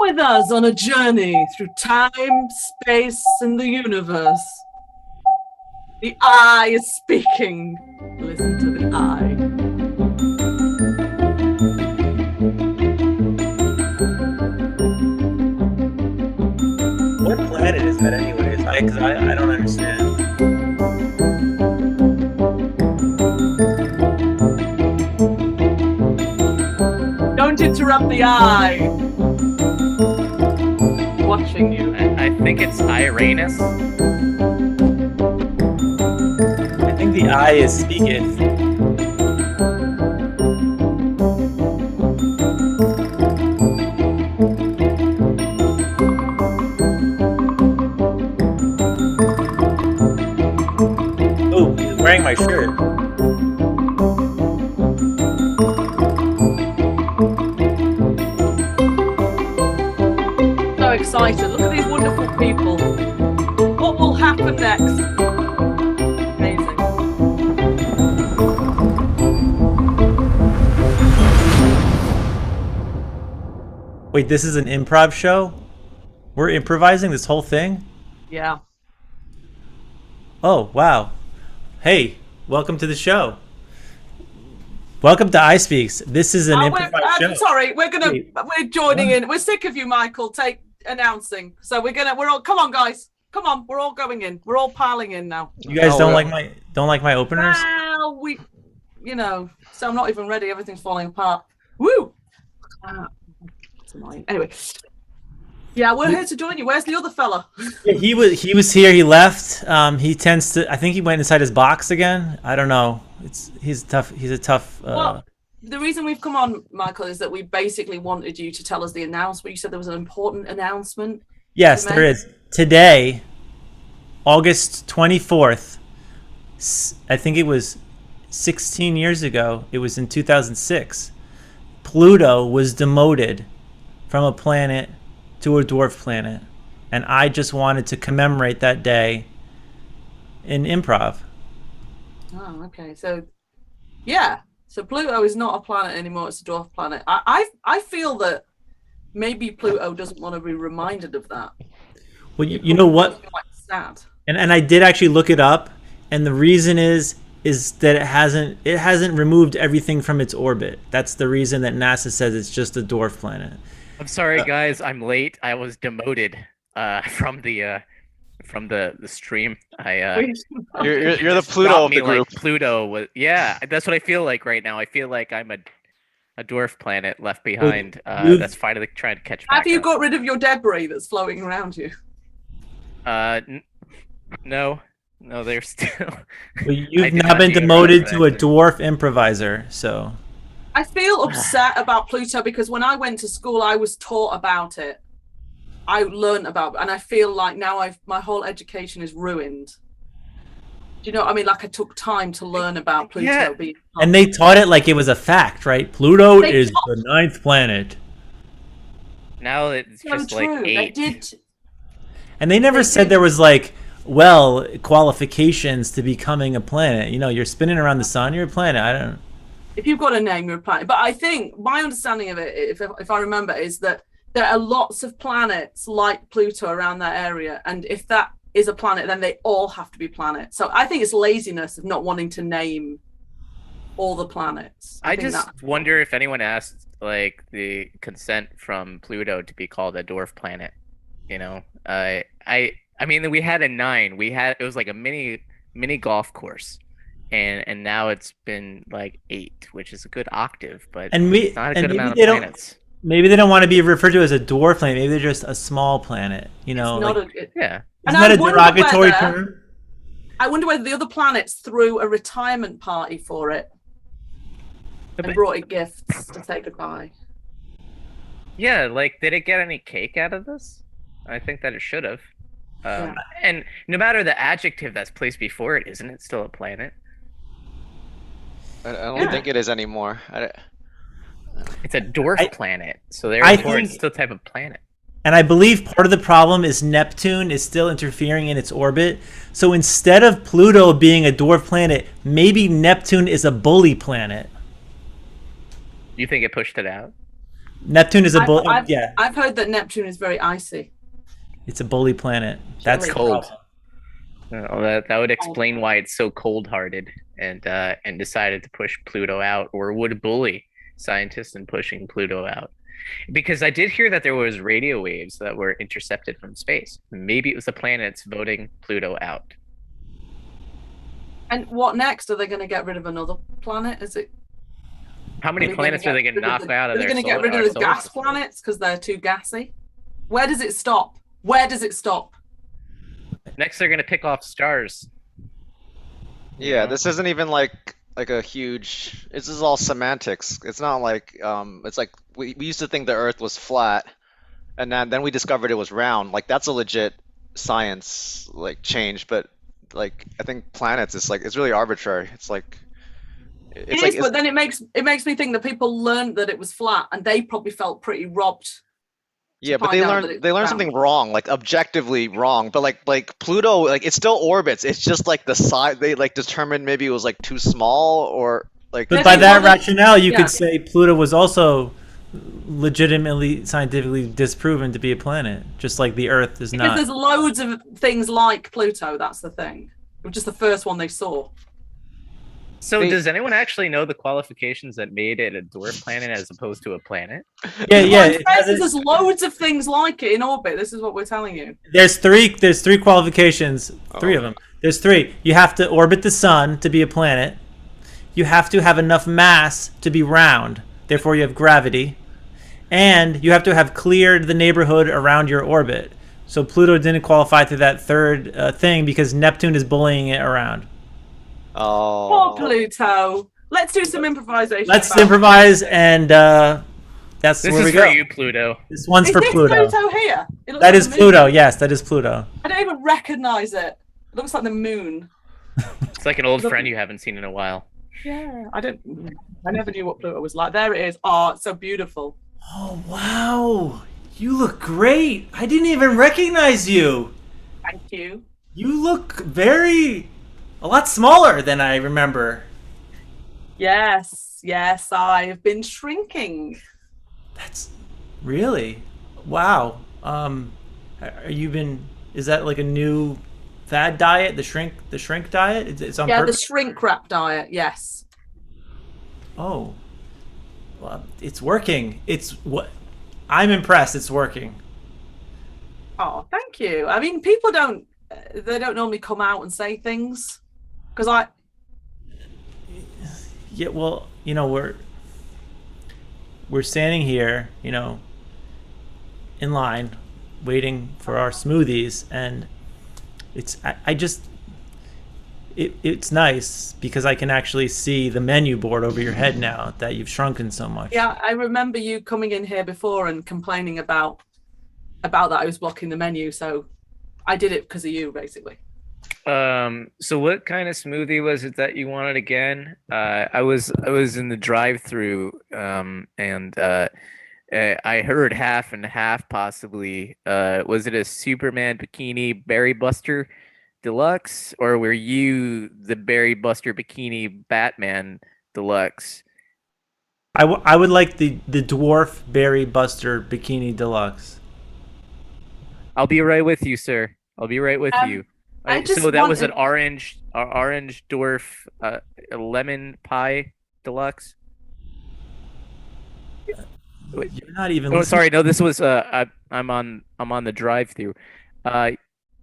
with us on a journey through time, space, and the universe. The eye is speaking. Listen to the eye. What planet is that anyways? Because I don't understand. Don't interrupt the eye. Watching you. I think it's Iranus. I think the eye is speaking. Oh, he's wearing my shirt. So excited. Look at these wonderful people. What will happen next? Amazing. Wait, this is an improv show? We're improvising this whole thing? Yeah. Oh, wow. Hey, welcome to the show. Welcome to I Speaks. This is an improvised show. Sorry, we're joining in. We're sick of you, Michael. Announcing. So we're all, come on guys. Come on, we're all going in. We're all piling in now. You guys don't like my openers? Well, so I'm not even ready. Everything's falling apart. Woo! It's annoying. Anyway. Yeah, we're here to join you. Where's the other fella? Yeah, he was here. He left. He tends to. I think he went inside his box again. I don't know. He's tough. He's a tough. Well, the reason we've come on, Michael, is that we basically wanted you to tell us the announcement. You said there was an important announcement. Yes, there is. Today, August 24th. I think it was 16 years ago. It was in 2006. Pluto was demoted from a planet to a dwarf planet, and I just wanted to commemorate that day in improv. Oh, okay. So, yeah. So Pluto is not a planet anymore; it's a dwarf planet. I feel that maybe Pluto doesn't want to be reminded of that. Well, you know what? Quite sad. And I did actually look it up, and the reason is that it hasn't removed everything from its orbit. That's the reason that NASA says it's just a dwarf planet. I'm sorry, guys. I'm late. I was demoted from the stream. You're the Pluto of the group. Like Pluto was. Yeah, that's what I feel like right now. I feel like I'm a dwarf planet left behind. That's finally trying to catch back. Have you up. got rid of your debris that's floating around you? No, they're still. Well, you've now been demoted to a dwarf improviser, so. I feel upset about Pluto because when I went to school, I was taught about it. I learned about it, and I feel like now my whole education is ruined. Do you know what I mean? Like I took time to learn about Pluto. Yeah. And they taught it like it was a fact, right? Pluto is the 9th planet. Now it's so just true. like 8. They did. And they never said there was like, qualifications to becoming a planet. You know, you're spinning around the sun, you're a planet. I don't. If you've got a name, you're a planet. But I think my understanding of it, if I remember, is that there are lots of planets like Pluto around that area. And if that is a planet, then they all have to be planets. So I think it's laziness of not wanting to name all the planets. I just wonder if anyone asked like the consent from Pluto to be called a dwarf planet. You know, I mean, we had a 9. It was like a mini golf course. And now it's been like 8, which is a good octave, but it's not a good amount of planets. Maybe they don't want to be referred to as a dwarf planet. Maybe they're just a small planet. You know, yeah. Isn't that a derogatory term? I wonder whether the other planets threw a retirement party for it and brought it gifts to say goodbye. Yeah, like did it get any cake out of this? I think that it should have. And no matter the adjective that's placed before it, isn't it still a planet? I don't think it is anymore. It's a dwarf planet, so therefore it's still a type of planet. And I believe part of the problem is Neptune is still interfering in its orbit. So instead of Pluto being a dwarf planet, maybe Neptune is a bully planet. You think it pushed it out? Neptune is a bully. Yeah, I've heard that Neptune is very icy. it's a bully planet. That's Chilly. the Cold. problem. That would explain why it's so cold-hearted and decided to push Pluto out, or would bully scientists in pushing Pluto out. Because I did hear that there was radio waves that were intercepted from space. Maybe it was the planets voting Pluto out. And what next? Are they going to get rid of another planet? Is it? How many planets are they going to knock out of Are they their going to get rid of the gas planets because they're too gassy? Where does it stop? Where does it stop? Next, they're going to pick off stars. Yeah, this isn't even like a huge. This is all semantics. It's not like it's like we used to think the Earth was flat, and then we discovered it was round. Like that's a legit science like change. But like I think planets is like it's really arbitrary. It's like It is, but then it makes me think that people learned that it was flat, and they probably felt pretty robbed. Yeah, but they learned something wrong, like objectively wrong. But like Pluto, like it still orbits. It's just like the size they like determined maybe it was like too small or like. But by that rationale, you could say Pluto was also legitimately scientifically disproven to be a planet, just like the Earth is not. Because there's loads of things like Pluto. That's the thing. It was just the first one they saw. So does anyone actually know the qualifications that made it a dwarf planet as opposed to a planet? Yeah. There's loads of things like it in orbit. This is what we're telling you. There's three qualifications. Three of them. There's three. You have to orbit the sun to be a planet. You have to have enough mass to be round. Therefore, you have gravity. And you have to have cleared the neighborhood around your orbit. So Pluto didn't qualify to that third thing because Neptune is bullying it around. Poor Pluto. Let's do some improvisation. Let's improvise, and that's this where we is go. for you, Pluto. This one's is for this Pluto. Pluto here? That is Pluto. Yes, that is Pluto. I don't even recognize it. It looks like the moon. It's like an old friend you haven't seen in a while. Yeah, I never knew what Pluto was like. There it is. Oh, it's so beautiful. Oh wow, you look great. I didn't even recognize you. Thank you. You look a lot smaller than I remember. Yes, I've been shrinking. That's really wow. Is that like a new fad diet? The shrink diet? It's on purpose? The shrink wrap diet. Yes. Oh, well, it's working. I'm impressed. It's working. Oh, thank you. I mean, people don't normally come out and say things because Yeah, well, we're standing here, in line, waiting for our smoothies, and it's nice because I can actually see the menu board over your head now that you've shrunken so much. Yeah, I remember you coming in here before and complaining about that I was blocking the menu, so I did it because of you, basically. So what kind of smoothie was it that you wanted again? I was in the drive-through, and I heard half and half possibly. Was it a Superman Bikini Berry Buster Deluxe, or were you the Berry Buster Bikini Batman Deluxe? I would like the Dwarf Berry Buster Bikini Deluxe. I'll be right with you, sir. I'll be right with you. So that was an orange dwarf lemon pie deluxe. You're not even. Oh, sorry. No, this was I'm on the drive-through.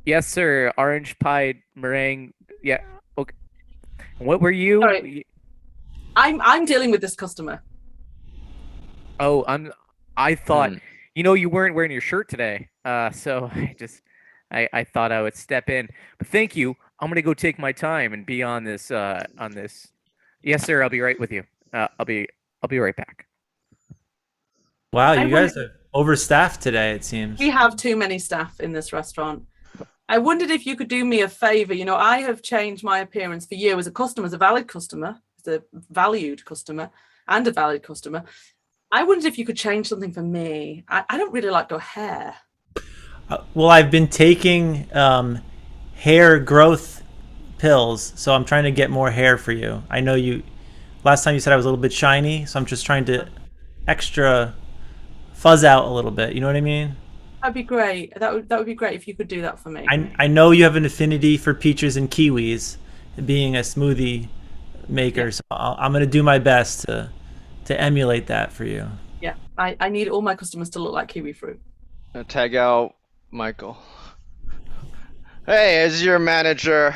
Yes, sir. Orange pie meringue. Yeah. Okay. What were you? Sorry. I'm dealing with this customer. Oh, I thought you weren't wearing your shirt today. So I thought I would step in, but thank you. I'm gonna go take my time and be on this. Yes, sir. I'll be right with you. I'll be right back. Wow, you guys are overstaffed today. It seems we have too many staff in this restaurant. I wondered if you could do me a favor. I have changed my appearance for you as a customer, as a valid customer, as a valued customer, and a valid customer. I wondered if you could change something for me. I don't really like your hair. Well, I've been taking hair growth pills, so I'm trying to get more hair for you. I know last time you said I was a little bit shiny, so I'm just trying to extra fuzz out a little bit. You know what I mean? That'd be great. That would be great if you could do that for me. I know you have an affinity for peaches and kiwis, being a smoothie maker. So I'm gonna do my best to emulate that for you. Yeah, I need all my customers to look like kiwi fruit. Tag out Michael. Hey, as your manager,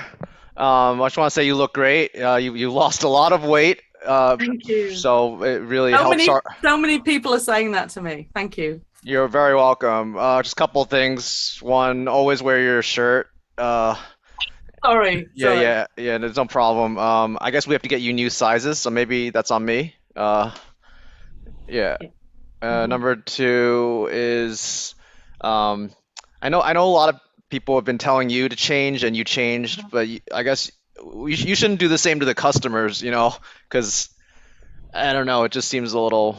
I just want to say you look great. You lost a lot of weight. Thank you. So it really helps So many people are saying that to me. Thank you. You're very welcome. Just a couple of things. One, always wear your shirt. Sorry. Yeah. There's no problem. I guess we have to get you new sizes, so maybe that's on me. Yeah. Number two is, I know a lot of people have been telling you to change, and you changed, but I guess you shouldn't do the same to the customers, because I don't know, it just seems a little.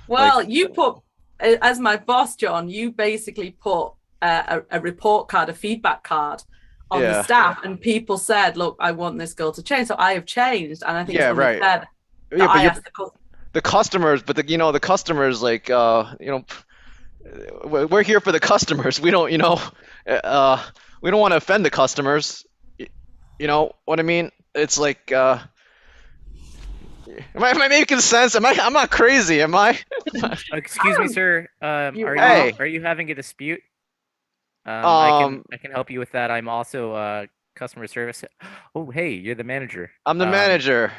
Well, you put, as my boss, John, you basically put a report card, a feedback card on the staff, and people said, "Look, I want this girl to change," so I have changed, and I think right. Said Yeah, I but asked the customers, but the customers, like, we're here for the customers. We don't, we don't want to offend the customers. You know what I mean? It's like, am I making sense? I'm not crazy, am I? Excuse me, sir. Hey. Are you having a dispute? I can help you with that. I'm also customer service. Oh, hey, you're the manager. I'm the manager.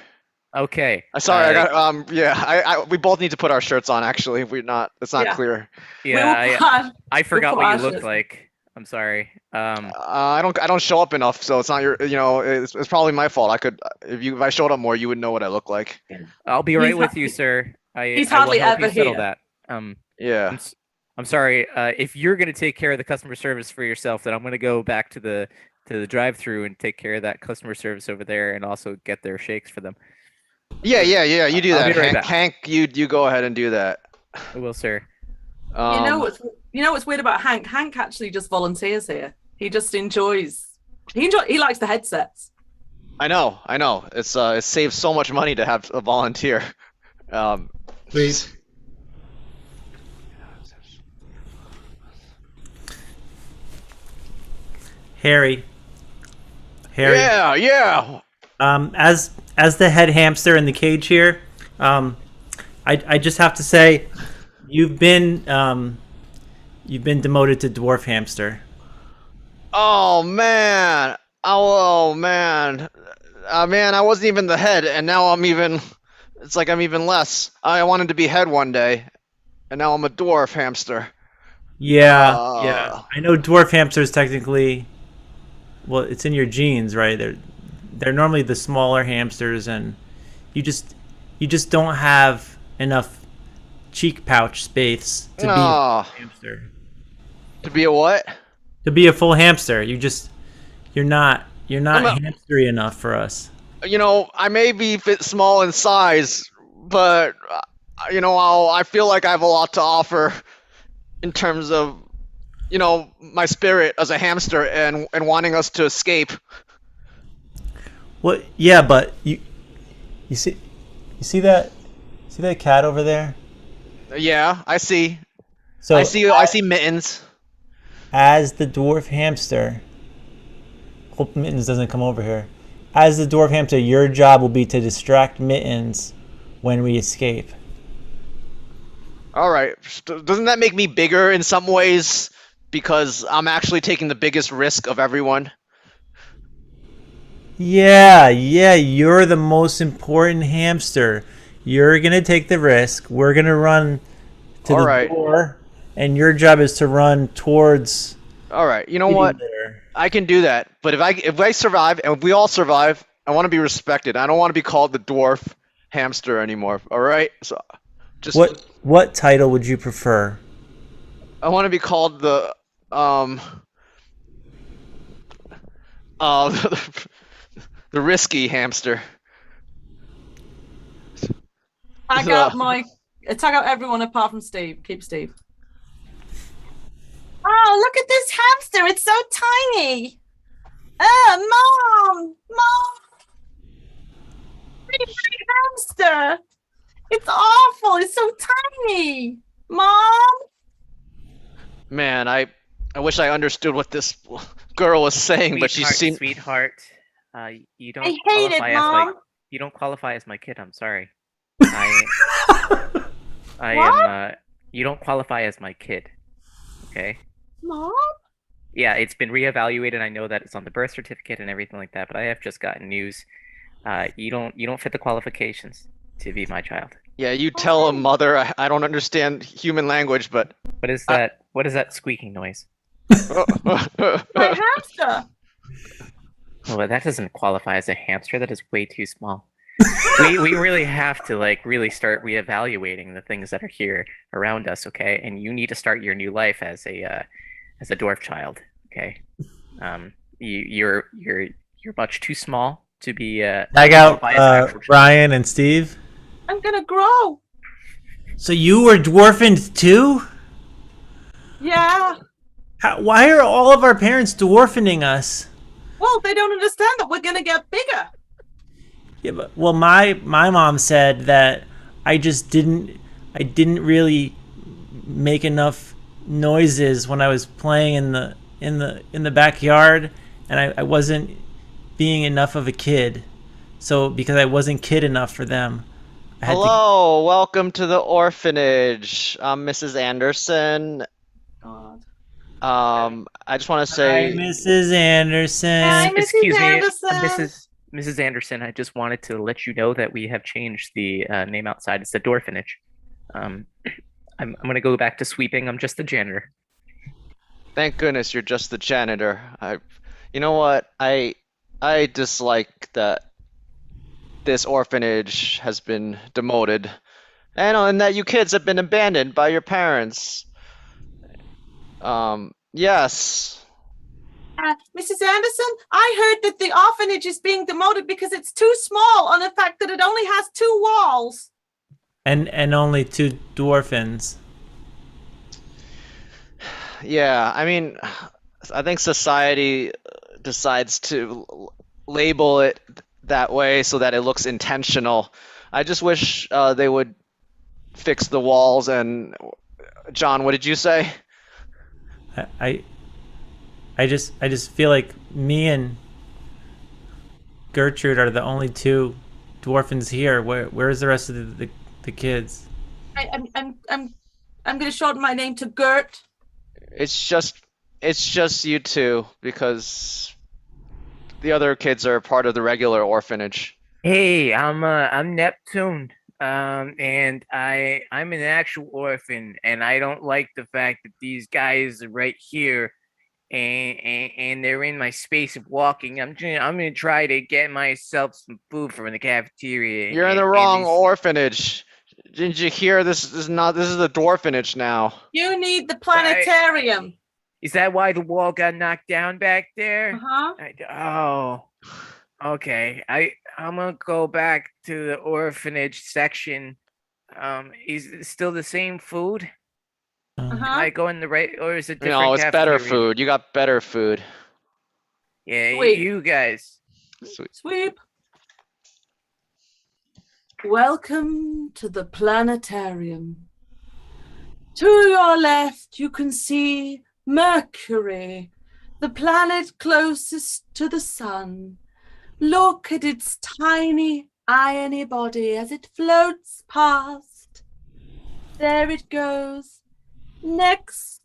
Okay. Sorry, I got we both need to put our shirts on. Actually, it's not clear. Yeah, I forgot what you looked like. I'm sorry. I don't show up enough, so it's not your. It's probably my fault. If I showed up more, you would know what I look like. I'll be right with you, sir. He's hardly ever here. That. Yeah. I'm sorry. If you're gonna take care of the customer service for yourself, then I'm gonna go back to the drive-through and take care of that customer service over there, and also get their shakes for them. Yeah. You do that, right back. Hank. You go ahead and do that. I will, sir. You know what's weird about Hank? Hank actually just volunteers here. He just enjoys. He likes the headsets. I know. It saves so much money to have a volunteer. Please. Harry. Yeah. As the head hamster in the cage here, I just have to say, you've been demoted to dwarf hamster. Oh man. Man, I wasn't even the head, and now it's like I'm even less. I wanted to be head one day, and now I'm a dwarf hamster. Yeah. I know dwarf hamsters technically, well, it's in your genes, right? They're normally the smaller hamsters, and you just don't have enough cheek pouch space to be a hamster. To be a what? To be a full hamster, you're not hamstery enough for us. I may be fit small in size, but I feel like I have a lot to offer in terms of my spirit as a hamster and wanting us to escape. What? Yeah, but you see that cat over there? Yeah, I see. So I see Mittens. As the dwarf hamster, hope Mittens doesn't come over here. As the dwarf hamster, your job will be to distract Mittens when we escape. All right. Doesn't that make me bigger in some ways? Because I'm actually taking the biggest risk of everyone. Yeah, you're the most important hamster. You're going to take the risk. We're going to run to the door, and your job is to run towards. All right. You know what? I can do that. But if I survive, and if we all survive, I want to be respected. I don't want to be called the dwarf hamster anymore. All right? So just what title would you prefer? I want to be called the the risky hamster. Tag out everyone apart from Steve. Keep Steve. Oh, look at this hamster. It's so tiny. Mom. Pretty hamster. It's awful. It's so tiny. Mom? Man, I wish I understood what this girl was saying, but she Sweetheart, seemed. sweetheart, you I don't hate it, qualify as my Mom. you don't qualify as my kid. I'm sorry. I I What? am you don't qualify as my kid. Okay? Mom? Yeah, it's been reevaluated. I know that it's on the birth certificate and everything like that, but I have just gotten news. You don't fit the qualifications to be my child. Yeah, you tell a Okay. mother I don't understand human language, but. What is I- that? What is that squeaking noise? My hamster. Well, that doesn't qualify as a hamster. That is way too small. We really have to really start reevaluating the things that are here around us, okay? And you need to start your new life as a dwarf child, okay? You're much too small to be Tag out qualify as an actual child. Ryan and Steve. I'm gonna grow. So you were dwarfened too? Yeah. Why are all of our parents dwarfening us? Well, they don't understand that we're gonna get bigger. Yeah, but well, my mom said that I didn't really make enough noises when I was playing in the backyard, and I wasn't being enough of a kid. So because I wasn't kid enough for them, I had to. Hello, welcome to the orphanage. I'm Mrs. Anderson. God. I just want to Hi, say, Mrs. Anderson. Hi, Mrs. Excuse me, Anderson. Mrs. Anderson. I just wanted to let you know that we have changed the name outside. It's the Dwarfinage. I'm gonna go back to sweeping. I'm just the janitor. thank goodness you're just the janitor. You know what? I dislike that this orphanage has been demoted, and that you kids have been abandoned by your parents. Yes. Mrs. Anderson, I heard that the orphanage is being demoted because it's too small, and the fact that it only has 2 walls. And only 2 dwarfins. Yeah, I mean, I think society decides to label it that way so that it looks intentional. I just wish they would fix the walls and. John, what did you say? I just feel like me and Gertrude are the only 2 dwarfins here. Where's the rest of the kids? I'm gonna shorten my name to Gert. It's just you two because the other kids are part of the regular orphanage. Hey, I'm Neptune. And I'm an actual orphan, and I don't like the fact that these guys are right here, and they're in my space of walking. I'm gonna try to get myself some food from the cafeteria. You're in the wrong orphanage. Didn't you hear? This is the dwarfinage now. You need the planetarium. Is that why the wall got knocked down back there? Uh-huh. Okay. I'm gonna go back to the orphanage section. Is it still the same food? Am I going the right, or is it different? No, it's better cafeteria? food. You got better food. Yeah, Sweet. you guys. Sweep. Welcome to the planetarium. To your left, you can see Mercury, the planet closest to the sun. Look at its tiny, irony body as it floats past. There it goes. Next,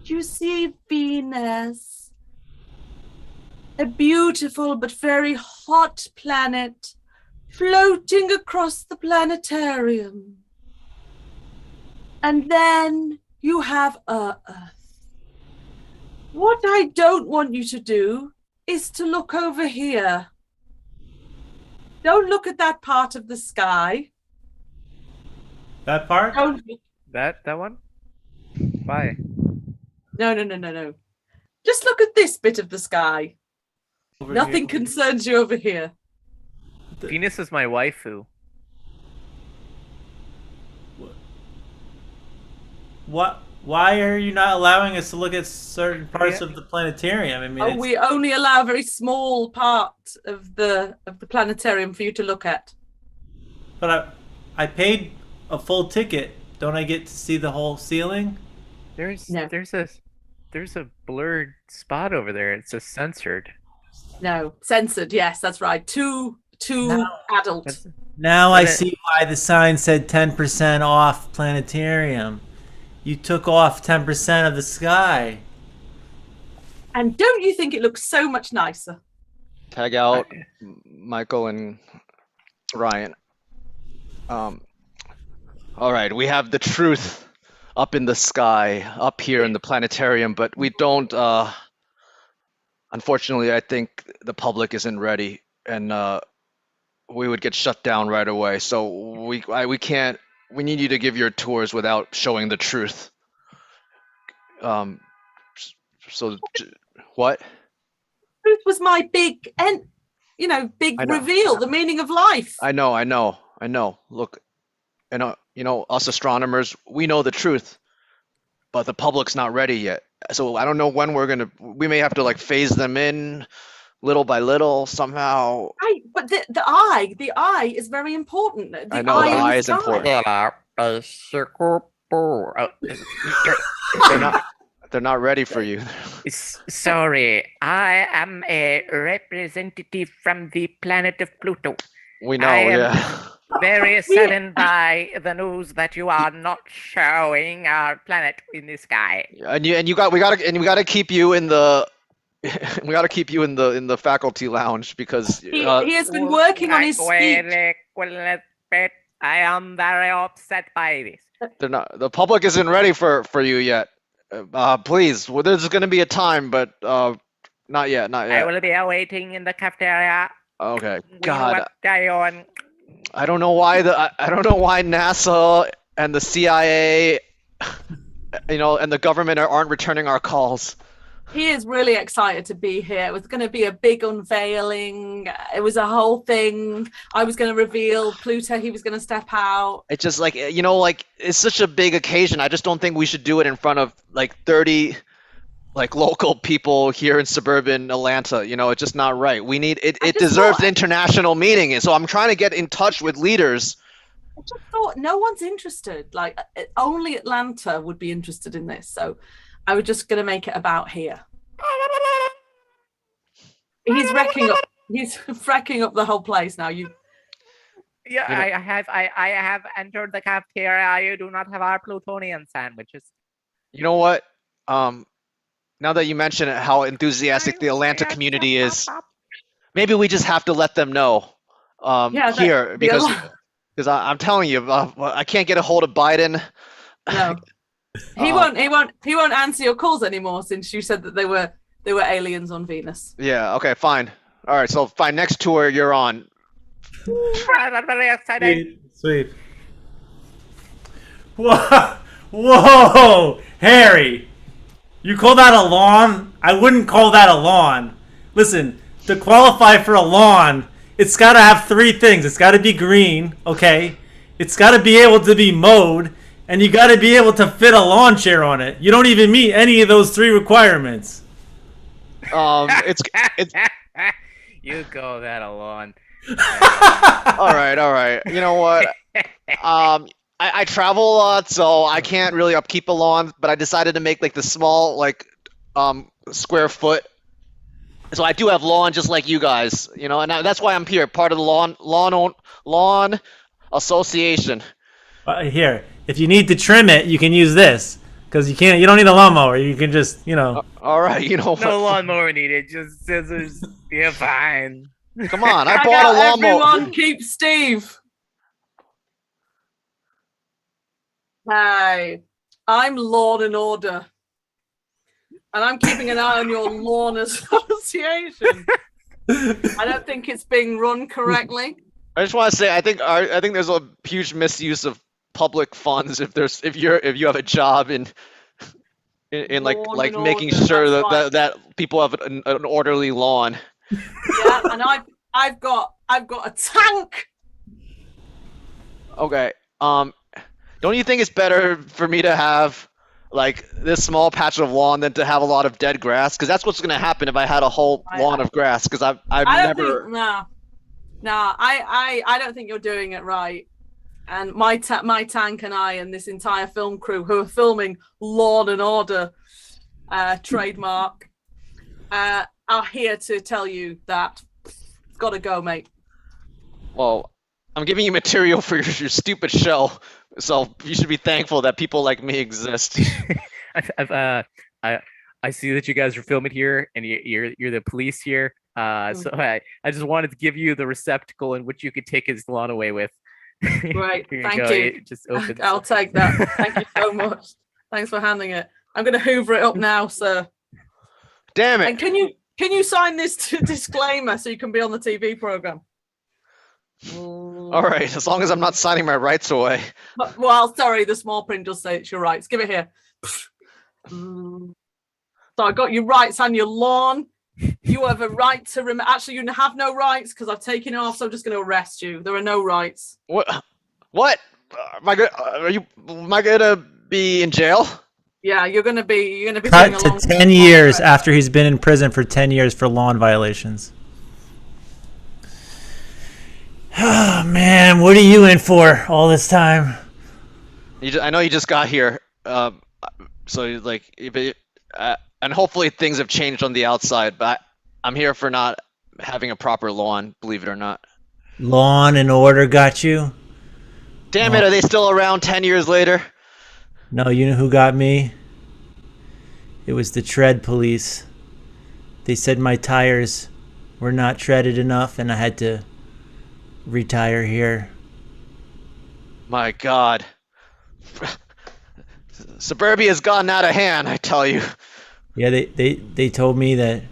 you see Venus, a beautiful but very hot planet floating across the planetarium. And then you have Earth. What I don't want you to do is to look over here. Don't look at that part of the sky. That part? Don't. That one? Why? No. Just look at this bit of the sky. Over Nothing here. concerns you over here. Venus is my waifu. What? Why are you not allowing us to look at certain parts of the planetarium? I mean, We only allow a very small part of the planetarium for you to look at. but I paid a full ticket Don't I get to see the whole ceiling? There's No. there's a blurred spot over there. It's a censored. No, censored. Yes, that's right. Too adult. That's- Now But I it- see why the sign said 10% off planetarium. You took off 10% of the sky. And don't you think it looks so much nicer? Tag out Michael and Ryan. All right, we have the truth up in the sky, up here in the planetarium, but we don't. Unfortunately, I think the public isn't ready, and we would get shut down right away. So we can't. We need you to give your tours without showing the truth. So what? Truth was my big big I know. reveal, the meaning of life. I know. Look, us astronomers, we know the truth, but the public's not ready yet. So I don't know when we may have to like phase them in little by little somehow. Right, but the eye is very important. The I know the in eye is sky. important. They're not ready for you. Sorry, I am a representative from the planet of Pluto. We know, I am- yeah. Very saddened by the news that you are not showing our planet in the sky. And we gotta keep you in the we gotta keep you in the faculty lounge because He has been working on his speech. I am very upset by this. the public isn't ready for you yet. Please, well, there's gonna be a time, but not yet. I will be awaiting in the cafeteria. Okay. We God, will carry on. I don't know why I don't know why NASA and the CIA, and the government aren't returning our calls. He is really excited to be here. It was going to be a big unveiling. It was a whole thing. I was going to reveal Pluto. He was going to step out. It's just like it's such a big occasion. I just don't think we should do it in front of like 30 like local people here in suburban Atlanta. It's just not right. We need it. It deserves international meeting, and so I'm trying to get in touch with leaders. I just thought no one's interested. Like only Atlanta would be interested in this. So I was just going to make it about here. He's wrecking up. He's wrecking up the whole place now. Yeah, I have entered the cafeteria. You do not have our plutonian sandwiches. You know what? Now that you mention it, how enthusiastic the Atlanta community is, maybe we just have to let them know here because I'm telling you, I can't get a hold of Biden. No, he won't answer your calls anymore since you said that they were aliens on Venus. Yeah. Okay. Fine. All right. So fine. Next tour, you're on. I'm very excited. Sweet. Whoa, Harry. You call that a lawn? I wouldn't call that a lawn. Listen, to qualify for a lawn, it's got to have three things. It's got to be green, okay? It's got to be able to be mowed, and you got to be able to fit a lawn chair on it. You don't even meet any of those three requirements. It's You call that a lawn. all right. You know what? I travel a lot, so I can't really upkeep a lawn, but I decided to make like the small square foot. So I do have lawn just like you guys, and that's why I'm here, part of the lawn association. Here, if you need to trim it, you can use this, because you don't need a lawnmower. You can just, All right, you know what? No lawnmower needed, just scissors. You're fine. Come on, I Tag bought a out lawnmower. everyone, keep Steve. Hi, I'm Lawn and Order, and I'm keeping an eye on your lawn association. I don't think it's being run correctly. I just want to say, I think there's a huge misuse of public funds if you have a job in like Lawn and making order, sure that's right. that people have an orderly lawn. Yeah, and I've got a tank. Okay. Don't you think it's better for me to have like this small patch of lawn than to have a lot of dead grass? Because that's what's going to happen if I had a whole lawn of grass. Because I've I don't never. think, no, I don't think you're doing it right. And my tank and I and this entire film crew who are filming Law and Order trademark are here to tell you that it's got to go, mate. Well, I'm giving you material for your stupid show, so you should be thankful that people like me exist. I see that you guys are filming here, and you're the police here. So I just wanted to give you the receptacle in which you could take his lawn away with. Right, Here thank go. you. It just opens. I'll take that. Thank you so much. Thanks for handing it. I'm going to hoover it up now, sir. Damn it! And can you sign this disclaimer so you can be on the TV program? All right, as long as I'm not signing my rights away. Well, sorry, the small print does say it's your rights. Give it here. So I got your rights on your lawn. You have a right to actually, you have no rights because I've taken it off, so I'm just going to arrest you. There are no rights. What? Am I gonna be in jail? Yeah, you're gonna be Cut doing a to long 10 years after he's been in prison for 10 years for lawn violations. Oh, man, what are you in for all this time? I know you just got here, so and hopefully things have changed on the outside, but I'm here for not having a proper lawn, believe it or not. Lawn and Order got you? Damn it, are they still around 10 years later? No, you know who got me? It was the tread police. They said my tires were not treaded enough and I had to retire here. My God. Suburbia's gotten out of hand, I tell you. Yeah, they told me that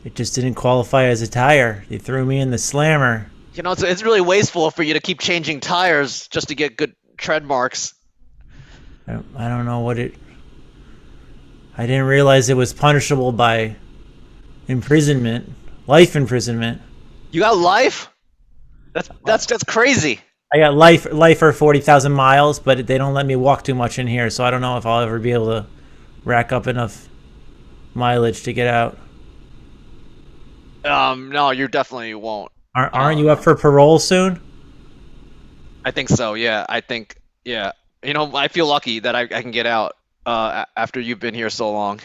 it just didn't qualify as a tire. They threw me in the slammer. You know, it's really wasteful for you to keep changing tires just to get good tread marks. I don't know what it... I didn't realize it was punishable by imprisonment. Life imprisonment. You got life? That's crazy. I got life for 40,000 miles, but they don't let me walk too much in here, so I don't know if I'll ever be able to rack up enough mileage to get out. No, you definitely won't. Aren't you up for parole soon? I think so, yeah. Yeah. You know, I feel lucky that I can get out after you've been here so long.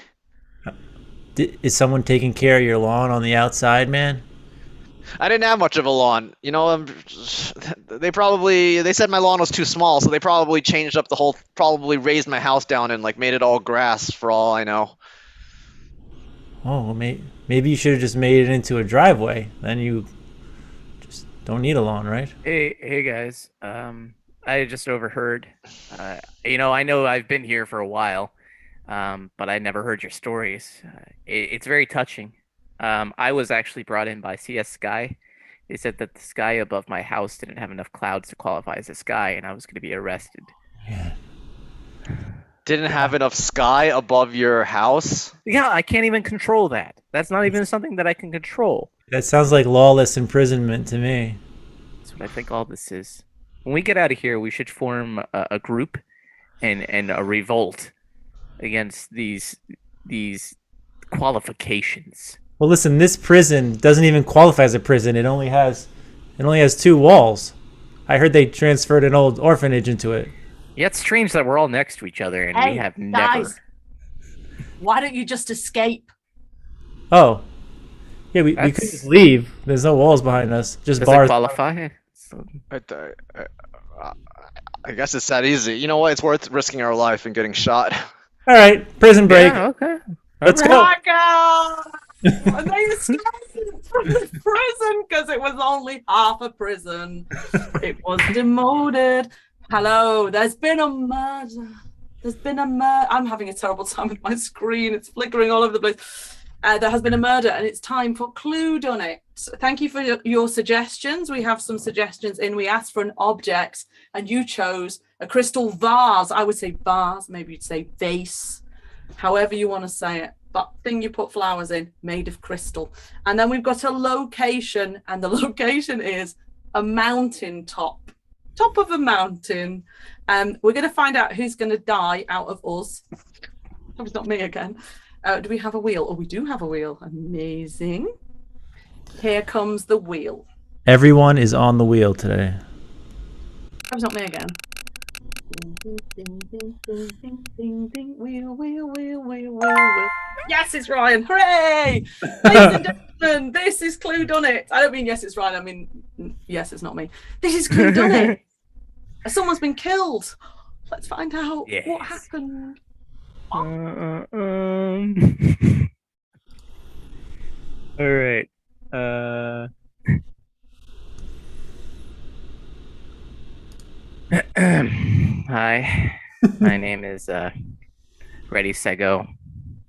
Is someone taking care of your lawn on the outside, man? I didn't have much of a lawn. You know, they said my lawn was too small, so they probably changed up probably raised my house down and like made it all grass for all I know. Oh, well, maybe you should have just made it into a driveway. Then you just don't need a lawn, right? Hey guys. I just overheard. You know, I know I've been here for a while, but I never heard your stories. It's very touching. I was actually brought in by CS Sky. They said that the sky above my house didn't have enough clouds to qualify as a sky, and I was going to be arrested. Yeah. Didn't have enough sky above your house? Yeah, I can't even control that. That's not even something that I can control. That sounds like lawless imprisonment to me. That's what I think all this is. When we get out of here, we should form a group and a revolt against these qualifications. Well, listen, this prison doesn't even qualify as a prison. It only has 2 walls. I heard they transferred an old orphanage into it. Yeah, it's strange that we're all next to each other and we have never. Guys, why don't you just escape? Oh, yeah, we could just leave. There's no walls behind us. Just Does bars. it qualify? I guess it's that easy. You know what? It's worth risking our life and getting shot. All right, prison break. Yeah, okay. Let's Oh go. my God! And they escaped from the prison because it was only half a prison. It was demoted. Hello, there's been a murder. I'm having a terrible time with my screen. It's flickering all over the place. There has been a murder, and it's time for Clue Done It. Thank you for your suggestions. We have some suggestions in. We asked for an object, and you chose a crystal vase. I would say vase, maybe you'd say vase, however you want to say it. But thing you put flowers in, made of crystal. And then we've got a location, and the location is a mountain top of a mountain. We're going to find out who's going to die out of us. That was not me again. Do we have a wheel? Oh, we do have a wheel. Amazing. Here comes the wheel. Everyone is on the wheel today. it's not me again. Wheel. Yes, it's Ryan. Hooray! Ladies and gentlemen, this is Clue Done It. I don't mean yes, it's Ryan. I mean, yes, it's not me. This is Clue Done It. Someone's been killed. Let's find out what happened. All right. Hi, my name is Reddy Sego.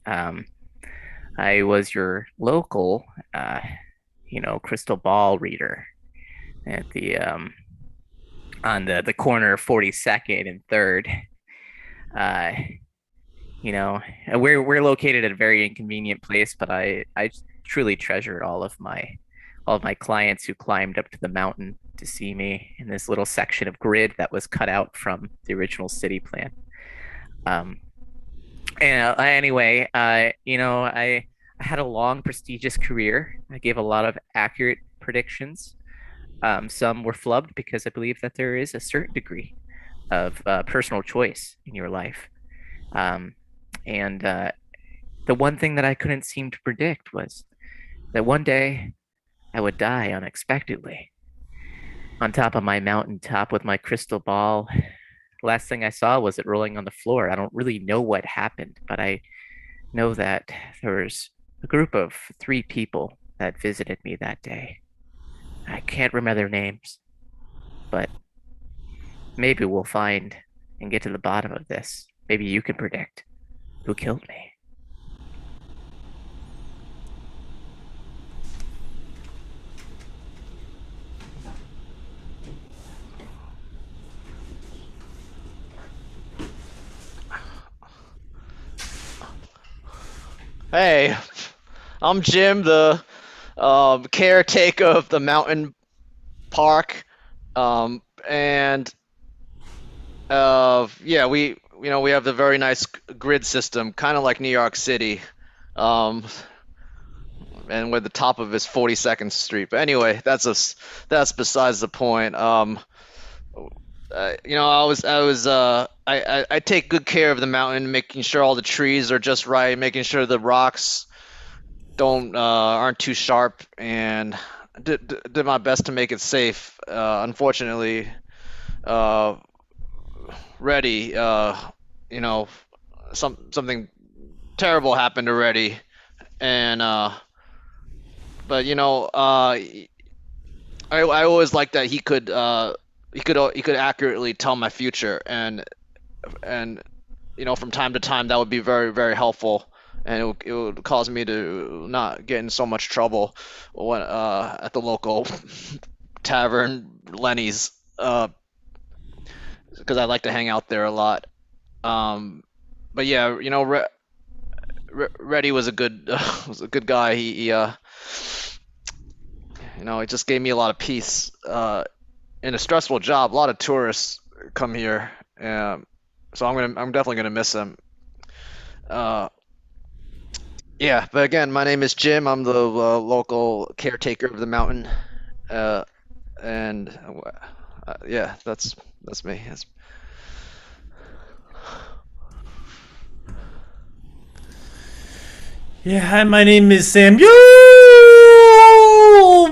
I was your local, crystal ball reader at the on the corner of 42nd and 3rd. We're located at a very inconvenient place, but I truly treasure all of my clients who climbed up to the mountain to see me in this little section of grid that was cut out from the original city plan. Anyway, I had a long, prestigious career. I gave a lot of accurate predictions. Some were flubbed because I believe that there is a certain degree of personal choice in your life. And the one thing that I couldn't seem to predict was that one day I would die unexpectedly on top of my mountaintop with my crystal ball. Last thing I saw was it rolling on the floor. I don't really know what happened, but I know that there was a group of 3 people that visited me that day. I can't remember their names, but maybe we'll find and get to the bottom of this. Maybe you can predict who killed me. Hey, I'm Jim, the caretaker of the mountain park, and yeah, we have the very nice grid system, kind of like New York City, and where the top of is 42nd Street. But anyway, that's besides the point. I take good care of the mountain, making sure all the trees are just right, making sure the rocks aren't too sharp, and did my best to make it safe. Unfortunately, Reddy, something terrible happened already, and but I always liked that he could accurately tell my future, and from time to time that would be very, very helpful, and it would cause me to not get in so much trouble when at the local tavern, Lenny's, because I like to hang out there a lot. But yeah, Reddy was a good guy. He just gave me a lot of peace in a stressful job. A lot of tourists come here, so I'm definitely gonna miss him. Yeah, but again, my name is Jim. I'm the local caretaker of the mountain, and yeah, that's me. Yeah, hi, my name is Samuel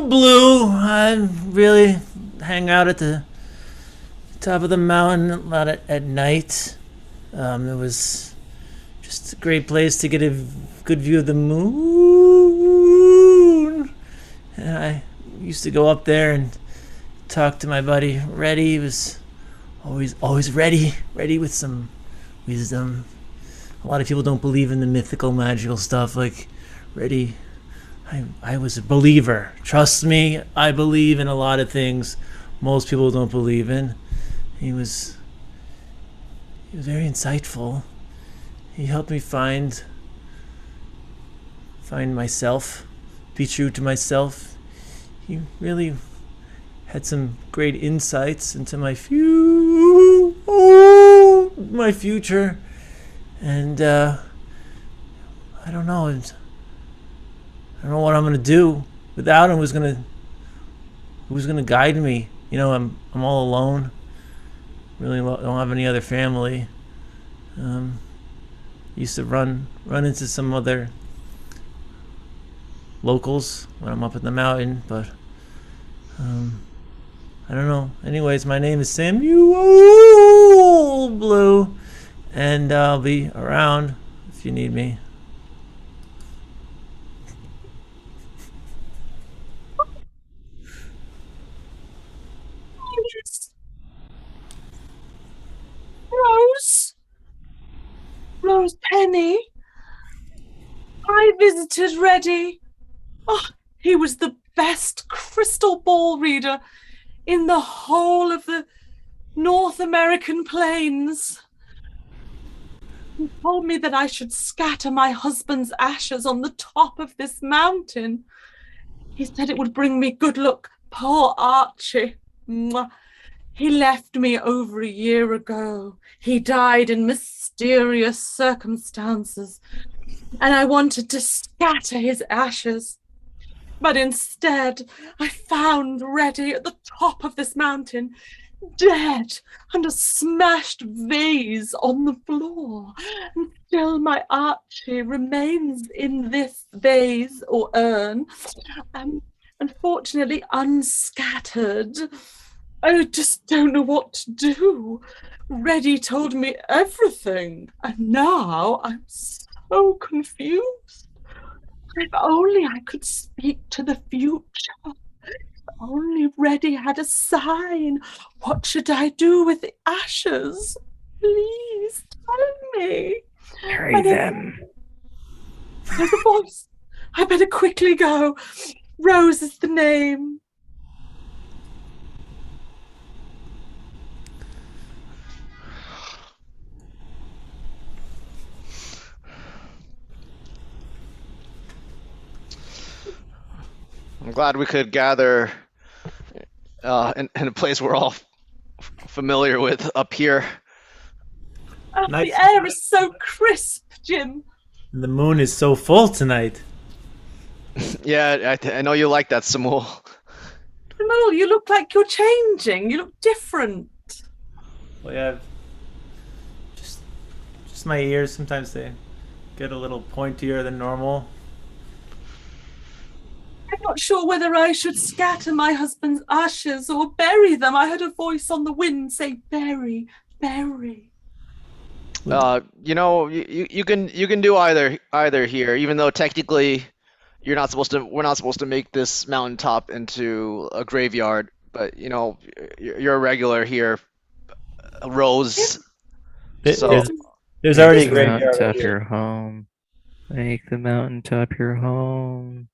Blue. I really hang out at the top of the mountain a lot at night. It was just a great place to get a good view of the moon. And I used to go up there and talk to my buddy Reddy. He was always ready with some wisdom. A lot of people don't believe in the mythical, magical stuff like Reddy. I was a believer. Trust me, I believe in a lot of things most people don't believe in. He was very insightful. He helped me find myself, be true to myself. He really had some great insights into my future. And I don't know. I don't know what I'm gonna do without him. Who's gonna guide me? I'm all alone. really don't have any other family. Used to run into some other locals when I'm up in the mountain, but I don't know. Anyways, my name is Samuel Blue, and I'll be around if you need me. Rose Penny. I visited Reddy. Oh, he was the best crystal ball reader in the whole of the North American plains. He told me that I should scatter my husband's ashes on the top of this mountain. He said it would bring me good luck. Poor Archie. Mwah. He left me over a year ago. He died in mysterious circumstances, and I wanted to scatter his ashes. But instead, I found Reddy at the top of this mountain, dead, and a smashed vase on the floor. And still my Archie remains in this vase or urn, unfortunately unscattered. I just don't know what to do. Reddy told me everything, and now I'm so confused. If only I could speak to the future. If only Reddy had a sign. What should I do with the ashes? Please tell me. Bury them. There's a voice. I better quickly go. Rose is the name. I'm glad we could gather in a place we're all familiar with up here. Oh, Nice. the air is so crisp, Jim. The moon is so full tonight. Yeah, I know you like that, Samuel. Jamal, you look like you're changing. You look different. Well, yeah, just my ears. Sometimes they get a little pointier than normal. I'm not sure whether I should scatter my husband's ashes or bury them. I heard a voice on the wind say, "Bury, bury." You know, you can do either here, even though technically we're not supposed to make this mountaintop into a graveyard. But you know, you're a regular here, Rose. So There's already a Make the graveyard. mountaintop here. your home. Make the mountaintop your home.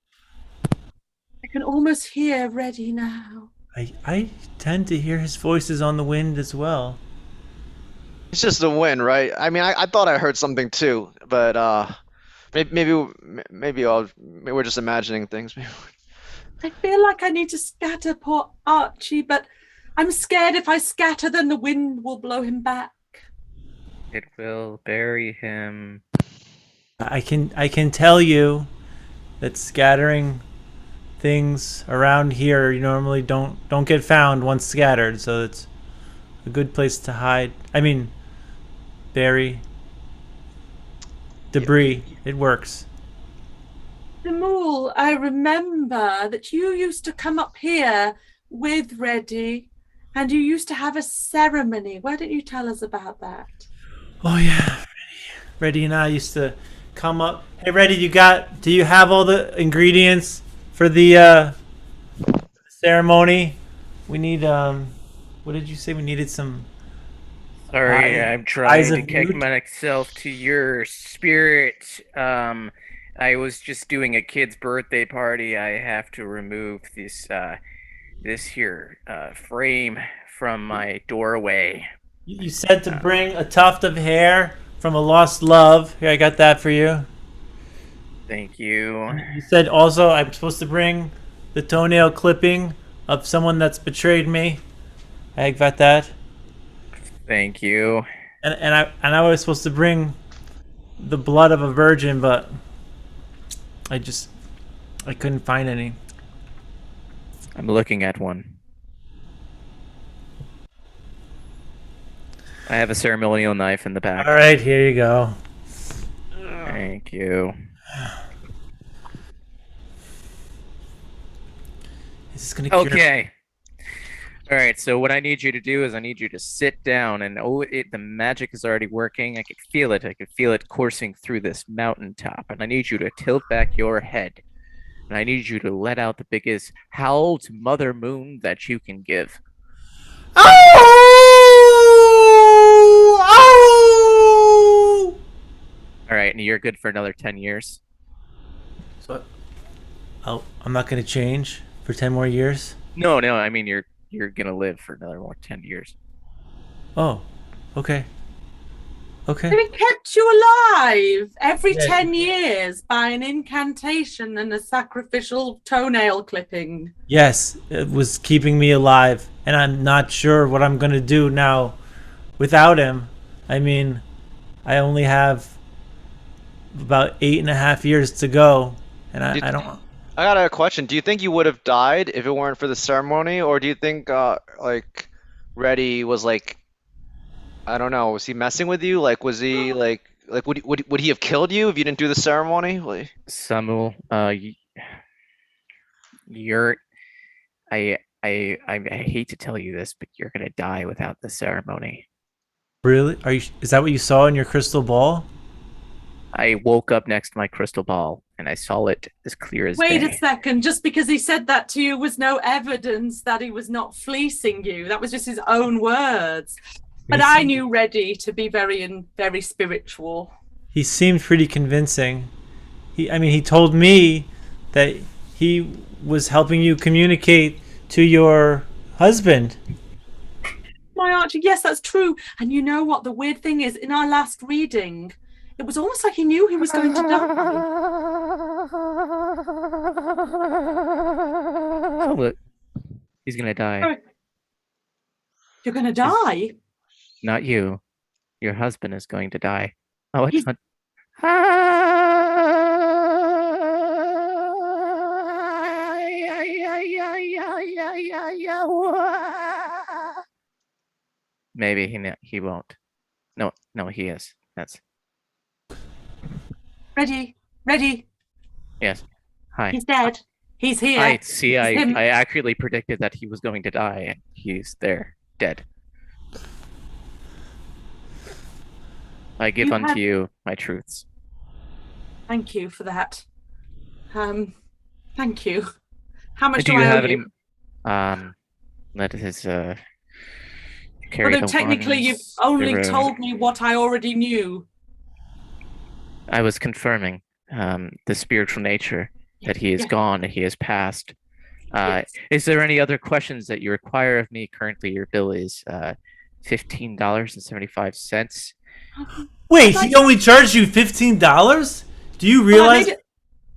I can almost hear Reddy now. I tend to hear his voices on the wind as well. it's just the wind, right? I mean, I thought I heard something too, but maybe we're just imagining things. I feel like I need to scatter poor Archie, but I'm scared if I scatter, then the wind will blow him back. It will bury him. I can tell you that scattering things around here you normally don't get found once scattered, so it's a good place to hide. I mean, bury debris. It works. Jamul, I remember that you used to come up here with Reddy, and you used to have a ceremony. Why don't you tell us about that? Oh yeah, Reddy and I used to come up. Hey Reddy, do you have all the ingredients for the ceremony? We need what did you say? We needed some. Sorry, Eyes I'm trying to of connect newt? myself to your spirit. I was just doing a kid's birthday party. I have to remove this here frame from my doorway. You said to bring a tuft of hair from a lost love. Here, I got that for you. Thank you. You said also I'm supposed to bring the toenail clipping of someone that's betrayed me. I got that. Thank you. And I was supposed to bring the blood of a virgin, but I couldn't find any. I'm looking at one. I have a ceremonial knife in the back. All right, here you go. Thank you. This is gonna cure. Okay. All right. So what I need you to do is I need you to sit down, and the magic is already working. I could feel it. I could feel it coursing through this mountaintop, and I need you to tilt back your head, and I need you to let out the biggest howl to Mother Moon that you can give. All right, and you're good for another 10 years. So, I'm not gonna change for 10 more years. No, no, I mean you're gonna live for another more 10 years. Oh, okay. Okay. It kept you alive every Yeah. 10 years by an incantation and a sacrificial toenail clipping. Yes, it was keeping me alive, and I'm not sure what I'm gonna do now without him. I mean, I only have about 8.5 years to go, and I don't. I got a question. Do you think you would have died if it weren't for the ceremony, or do you think like Reddy was like, I don't know, was he messing with you? Like, was he like would he have killed you if you didn't do the ceremony? Like, Samuel, you're I hate to tell you this, but you're gonna die without the ceremony. Really? Is that what you saw in your crystal ball? I woke up next to my crystal ball and I saw it as clear as Wait a day. second, just because he said that to you was no evidence that he was not fleecing you. That was just his own words. But I knew Reddy to be very spiritual. He seemed pretty convincing. He told me that he was helping you communicate to your husband. My Archie, yes, that's true. And you know what? The weird thing is, in our last reading, it was almost like he knew he was going to die. Look, he's gonna die. You're going to die? Not you. Your husband is going to die. Oh, it's He's- not. Maybe he won't. No, no, he is. That's Reddy. yes. Hi. He's dead. He's here. I see. It's him. I accurately predicted that he was going to die, and he's there, dead. I give You unto have- you my truths. Thank you for that. Thank you. How much Do do you I have owe any? you? That is carry Although the technically you've ones only through- told me what I already knew. I was confirming the spiritual nature that he is Yeah. gone, and he has passed. Yes. Is there any other questions that you require of me? Currently, your bill is $15.75. Wait, he only charged you $15? Do you Well, I realize made it-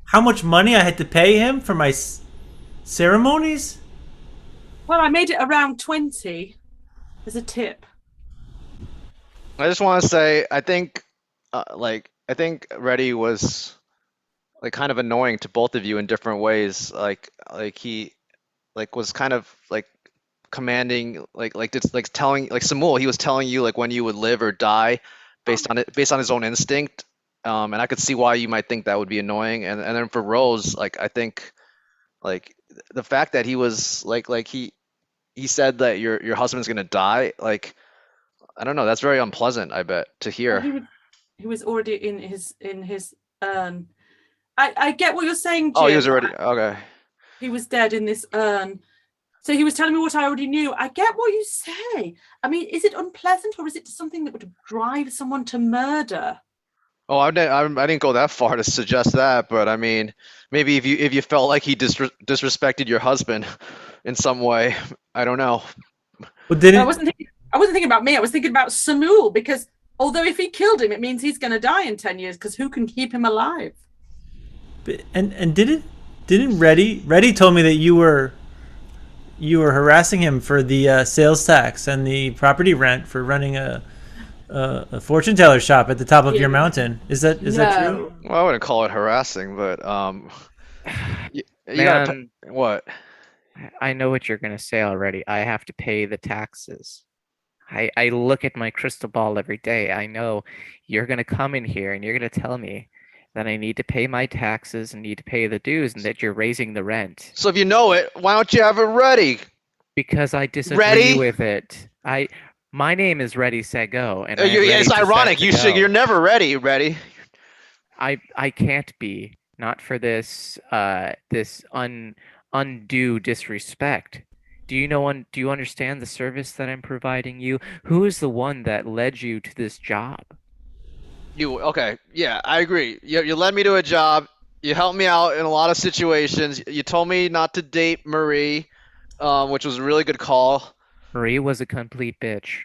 how much money I had to pay him for my ceremonies? Well, I made it around 20 as a tip. I just want to say, I think Reddy was like kind of annoying to both of you in different ways. Like he was kind of like commanding, just like telling, like Samul, he was telling you like when you would live or die based on his own instinct. And I could see why you might think that would be annoying. And then for Rose, like I think like the fact that he was he said that your husband's gonna die, like I don't know, that's very unpleasant, I bet, to hear. Well, he was already in his urn. I get what you're saying, Jim. Oh, he was already okay. He was dead in this urn. So he was telling me what I already knew. I get what you say. I mean, is it unpleasant, or is it something that would drive someone to murder? Oh, I didn't go that far to suggest that, but I mean, maybe if you felt like he disrespected your husband in some way, I don't know. But I wasn't thinking about me. I was thinking about Samul, because although if he killed him, it means he's going to die in 10 years, because who can keep him alive? And didn't Reddy told me that you were harassing him for the sales tax and the property rent for running a fortune teller shop at the top of your mountain. Is that true? Well, I wouldn't call it harassing, but you gotta Man, what? I know what you're gonna say already. I have to pay the taxes. I look at my crystal ball every day. I know you're gonna come in here and you're gonna tell me that I need to pay my taxes and need to pay the dues and that you're raising the rent. So if you know it, why don't you have it ready? Because I disagree Ready? with it. My name is Ready Set Go, and I am Yeah, ready it's to set ironic. to You're go. never ready. Ready? I can't be, not for this this undue disrespect. Do you understand the service that I'm providing you? Who is the one that led you to this job? You okay? Yeah, I agree. You led me to a job. You helped me out in a lot of situations. You told me not to date Marie, which was a really good call. Marie was a complete bitch.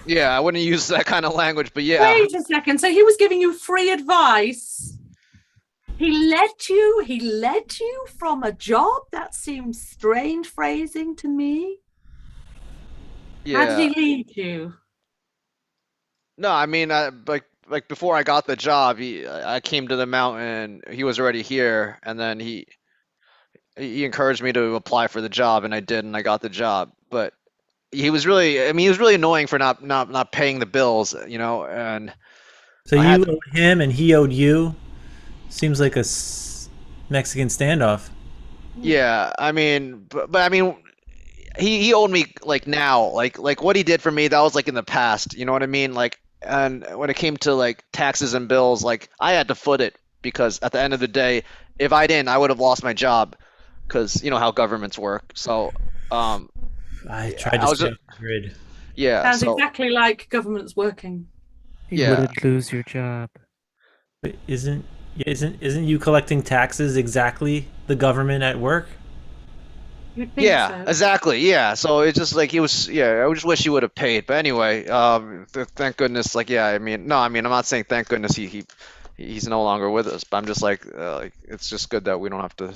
Yeah, I wouldn't use that kind of language, but yeah. Wait a second. So he was giving you free advice. He led you from a job? That seems strange phrasing to me. How did Yeah. he lead you? No, I mean, like before I got the job, I came to the mountain. He was already here, and then he encouraged me to apply for the job, and I did, and I got the job. But I mean, he was really annoying for not paying the bills, you know, and So I you had owed him and he owed you. Seems like a Mexican standoff. yeah, I mean, but I mean, he owed me like now, like what he did for me, that was like in the past, you know what I mean? Like, and when it came to like taxes and bills, like I had to foot it because at the end of the day, if I didn't, I would have lost my job because you know how governments work. So, um, I tried to I was stay just off the grid. yeah, Sounds so exactly like government's working. You yeah. wouldn't lose your job. But isn't you collecting taxes exactly the government at work? You'd think Yeah, so. exactly. Yeah. So it's just like he was. Yeah, I just wish he would have paid. But anyway, thank goodness. Like, yeah. I mean, no. I mean, I'm not saying thank goodness he's no longer with us. But I'm just like it's just good that we don't have to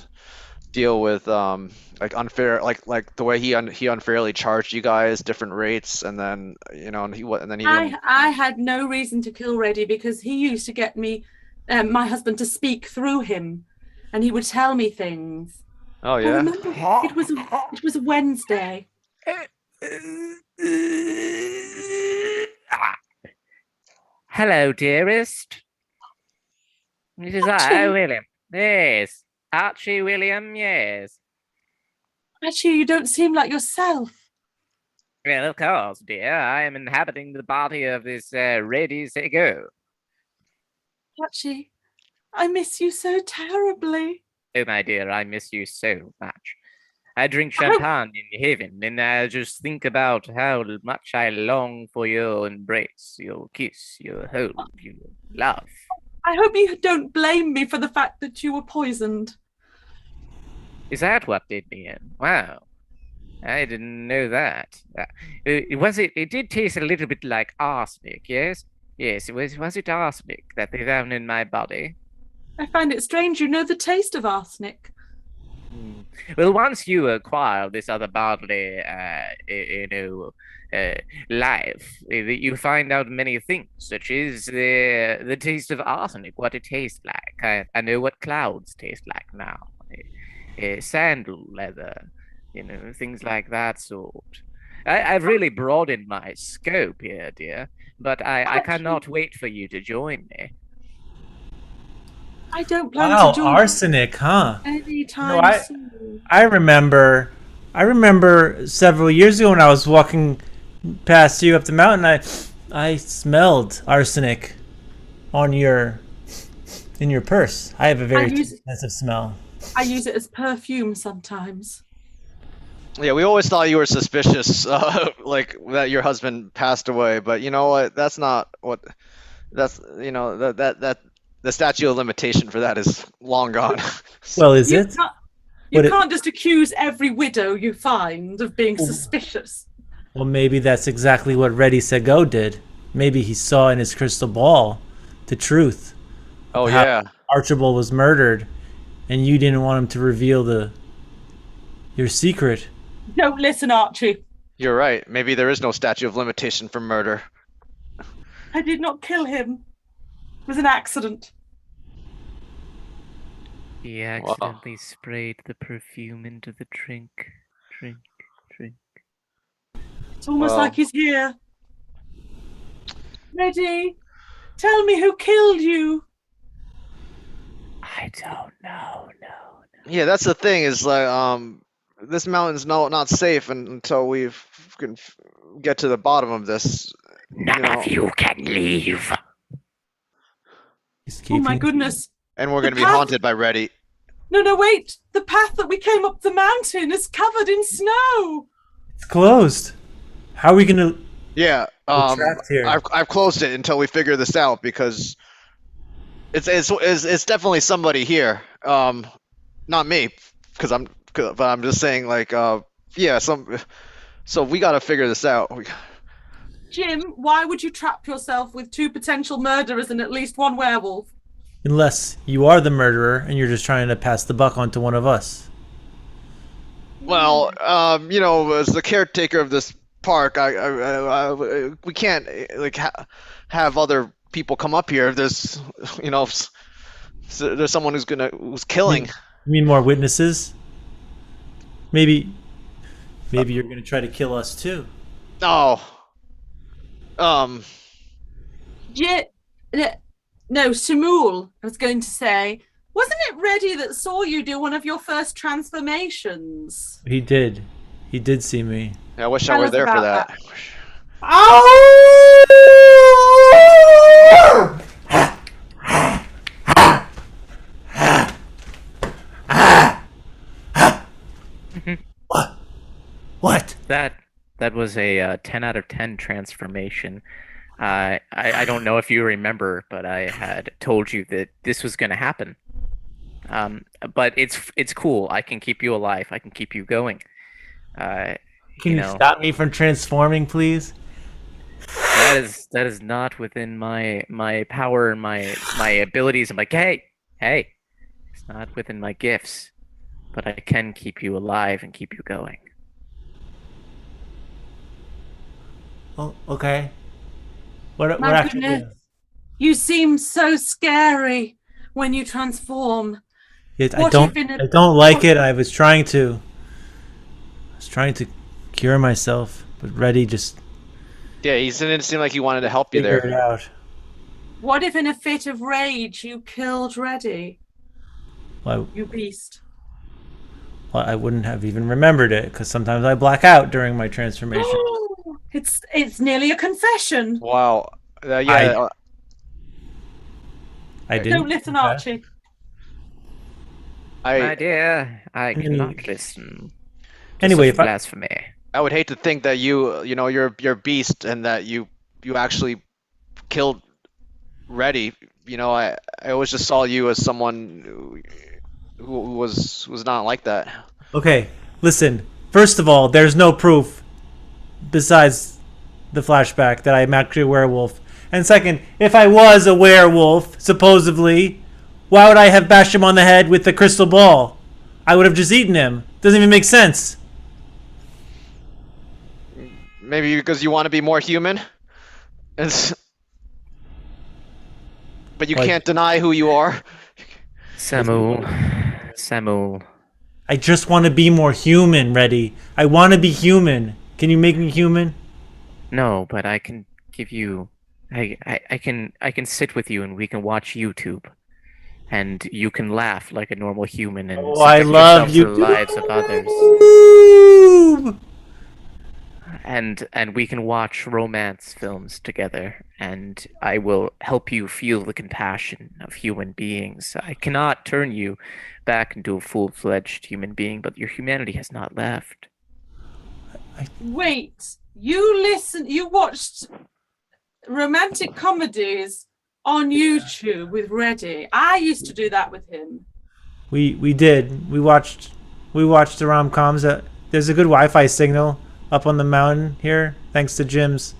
deal with like unfair like the way he unfairly charged you guys different rates, and then you know, and then he didn't. I had no reason to kill Reddy because he used to get me, my husband, to speak through him, and he would tell me things. Oh I yeah. remember it was a Wednesday. Hello, dearest. It is I, Archie, William. Yes. Archie William, yes. Archie, you don't seem like yourself. Well, of course, dear. I am inhabiting the body of this Ready Set Go. Archie, I miss you so terribly. Oh, my dear, I miss you so much. I drink I hope, champagne in heaven, and I just think about how much I long for your embrace, your kiss, your hold, your love. I hope you don't blame me for the fact that you were poisoned. Is that what did me in? Wow. I didn't know that. It did taste a little bit like arsenic, yes? Yes, was it arsenic that they found in my body? I find it strange you know the taste of arsenic. Well, once you acquire this other bodily, life, you find out many things, such as the taste of arsenic, what it tastes like. I know what clouds taste like now. Sandal leather, things like that sort. I've really broadened my scope here, dear, but I Archie, cannot wait for you to join me. I don't plan to Wow, join arsenic, huh? No, anytime soon. I remember several years ago when I was walking past you up the mountain, I smelled arsenic on in your purse. I have a very sensitive smell. I use it as perfume sometimes. Yeah, we always thought you were suspicious, like that your husband passed away. But you know what? That's not what. That's you know that the statute of limitation for that is long gone. Well, is You it? can't, Would you it? can't just accuse every widow you find of being suspicious. Well, maybe that's exactly what Ready Set Go did. Maybe he saw in his crystal ball the truth Oh how yeah. Archibald was murdered, and you didn't want him to reveal your secret. Don't listen, Archie. You're right. Maybe there is no statute of limitation for murder. I did not kill him. It was an accident. He accidentally sprayed the perfume into the drink. Drink, drink. It's almost Well- like he's here. Reddy, tell me who killed you. I don't know. No. Yeah, that's the thing. Is like this mountain's not safe until we can get to the bottom of this. None of you can leave. He's Oh my keeping. goodness. And we're The gonna be path- haunted by Reddy. No, wait. The path that we came up the mountain is covered in snow. It's closed. How are we gonna? Yeah, We're trapped here. I've closed it until we figure this out because it's definitely somebody here. Not me, but I'm just saying like yeah, so we gotta figure this out. Jim, why would you trap yourself with 2 potential murderers and at least 1 werewolf? Unless you are the murderer and you're just trying to pass the buck on to one of us. Well, you know, as the caretaker of this park, we can't like have other people come up here. There's, you know, there's someone who's killing. You mean more witnesses? Maybe you're gonna try to kill us too. No. No, Shmuel, I was going to say, wasn't it Reddy that saw you do one of your first transformations? He did. He did see me. I wish I Tell were us there for about that. What? That was a 10 out of 10 transformation. I don't know if you remember, but I had told you that this was going to happen. But it's cool. I can keep you alive. I can keep you going. Can you know, stop me from transforming, please? that is not within my power and my abilities. I'm like, hey, it's not within my gifts, but I can keep you alive and keep you going. Oh, okay. What My after goodness. this? You seem so scary when you transform. Yes, What if in a- I don't like what- it. I was trying to cure myself, but Reddy just Yeah, he didn't seem like he wanted to help you figured it there. out. What if in a fit of rage you killed Reddy, Well, you beast? I wouldn't have even remembered it because sometimes I black out during my transformation. It's nearly a confession. Wow. Yeah. I didn't. Don't listen, Archie. My dear, I Mm. cannot listen. Anyway, if I, Blasphemy. I would hate to think that you know, you're a beast and that you actually killed Reddy. You know, I always just saw you as someone who was not like that. okay, listen. First of all, there's no proof besides the flashback that I'm actually a werewolf. And second, if I was a werewolf, supposedly, why would I have bashed him on the head with the crystal ball? I would have just eaten him. Doesn't even make sense. Maybe because you want to be more human. But you Like- can't deny who you are. Samu. I just want to be more human, Reddy. I want to be human. Can you make me human? No, but I can give you. I can sit with you and we can watch YouTube, and you can laugh like a normal human and Oh, I subject love yourself to you. the lives of others. Ooh. And we can watch romance films together, and I will help you feel the compassion of human beings. I cannot turn you back into a full-fledged human being, but your humanity has not left. Wait, you watched romantic comedies on YouTube with Reddy. I used to do that with him. We did. We watched the rom-coms. There's a good Wi-Fi signal up on the mountain here, thanks to Jim's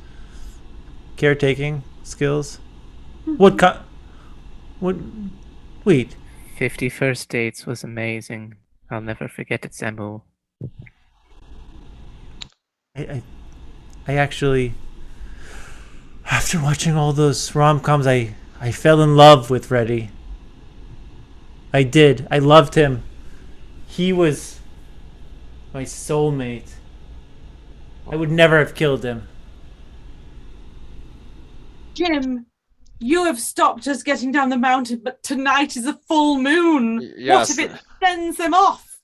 caretaking skills. What? Wait. 50 First Dates was amazing. I'll never forget it, Samu. I actually, after watching all those rom-coms, I fell in love with Reddy. I did. I loved him. He was my soulmate. I would never have killed him. Jim, you have stopped us getting down the mountain, but tonight is a full moon. Yes. What if it sends him off?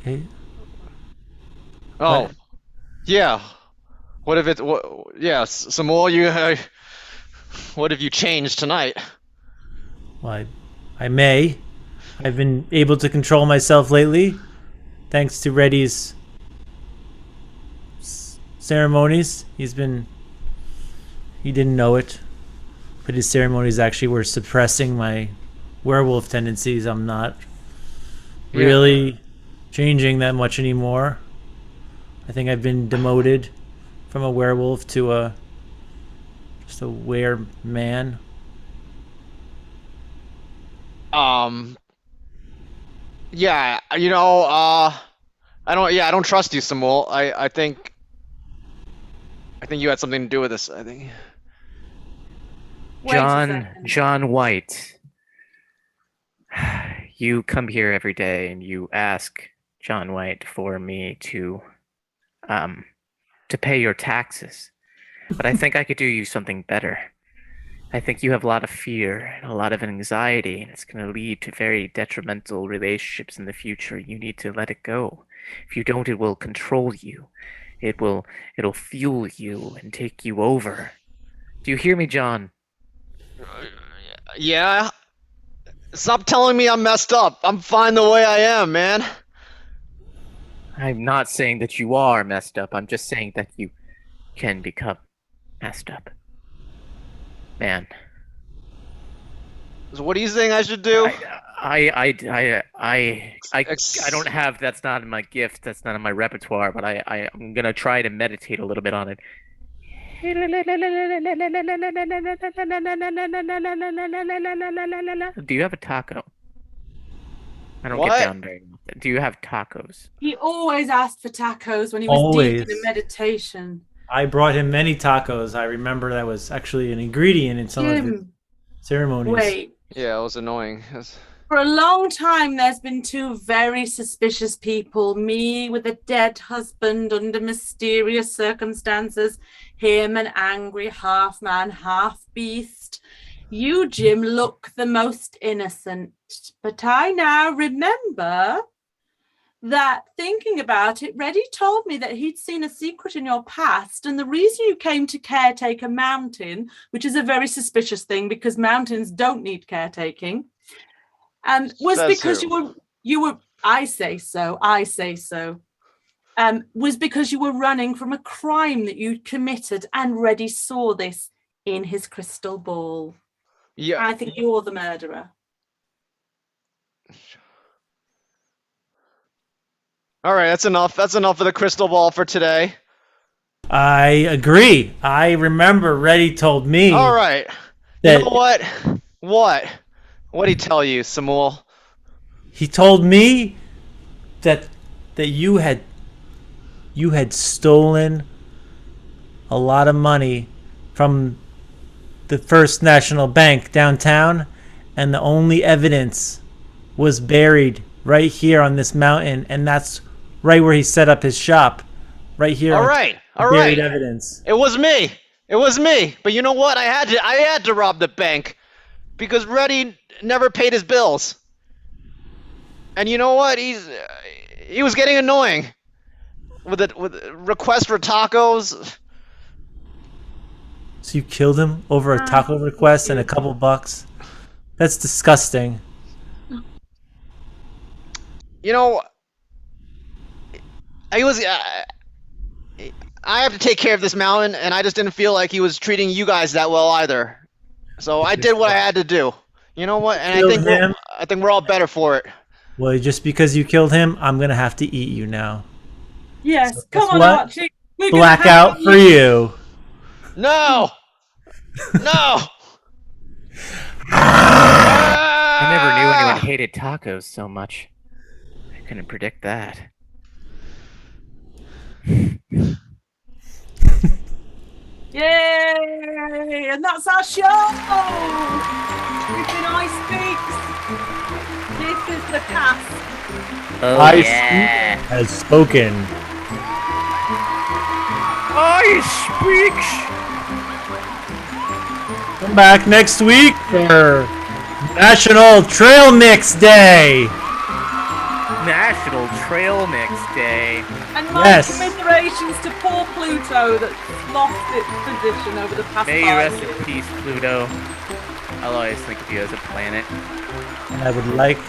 Hey, Oh, What? yeah. What if it? Yeah, some more. What have you changed tonight? well, I may. I've been able to control myself lately, thanks to Reddy's ceremonies. He didn't know it, but his ceremonies actually were suppressing my werewolf tendencies. I'm not really changing that much anymore. I think I've been demoted from a werewolf to just a were-man. Yeah, I don't trust you, Samuel. I think you had something to do with this. I think. Wait a second. John White. You come here every day and you ask John White for me to pay your taxes. But I think I could do you something better. I think you have a lot of fear and a lot of anxiety, and it's going to lead to very detrimental relationships in the future. You need to let it go. If you don't, it will control you. It'll fuel you and take you over. Do you hear me, John? Yeah. Stop telling me I'm messed up. I'm fine the way I am, man. I'm not saying that you are messed up. I'm just saying that you can become messed up. Man. So what are you saying I should do? I don't have. That's not in my gift. That's not in my repertoire. But I'm gonna try to meditate a little bit on it. Do you have a taco? I don't What? get down very often. Do you have tacos? He always asked for tacos when he was deep in a meditation. I brought him many tacos. I remember that was actually an ingredient in some of his Jim, ceremonies. wait. Yeah, it was annoying. For a long time, there's been two very suspicious people. Me with a dead husband under mysterious circumstances. Him an angry half man, half beast. You, Jim, look the most innocent. But I now remember that thinking about it, Reddy told me that he'd seen a secret in your past, and the reason you came to Caretaker Mountain, which is a very suspicious thing because mountains don't need caretaking, was Says because who? you were I say so, was because you were running from a crime that you'd committed, and Reddy saw this in his crystal ball. Yeah. I think you're the murderer. All right, that's enough. That's enough of the crystal ball for today. I agree. I remember Reddy told me All right. that You know what? What? What'd he tell you, Samuel? he told me that you had stolen a lot of money from the First National Bank downtown, and the only evidence was buried right here on this mountain, and that's right where he set up his shop, right here. All right. Buried evidence. It was me. It was me. But you know what? I had to rob the bank because Reddy never paid his bills. And you know what? He was getting annoying with requests for tacos. So you killed him over a taco request and a couple bucks? That's disgusting. You know, I have to take care of this mountain, and I just didn't feel like he was treating you guys that well either. So I did what I had to do. You know what? And I think we're all better for it. Well, just because you killed him, I'm gonna have to eat you now. Yes, So come guess on, what? Archie. Blackout for you. No! No! I never knew anyone hated tacos so much. I couldn't predict that. Yay! And that's our show! We've been Ice Speaks. This is the cast. Oh I yeah. has spoken. Come back next week for National Trail Mix Day. National Trail Mix Day. And my Yes. commiserations to poor Pluto that's lost its position over the past May you 5 rest years. in peace, Pluto. I'll always think of you as a planet. And I would like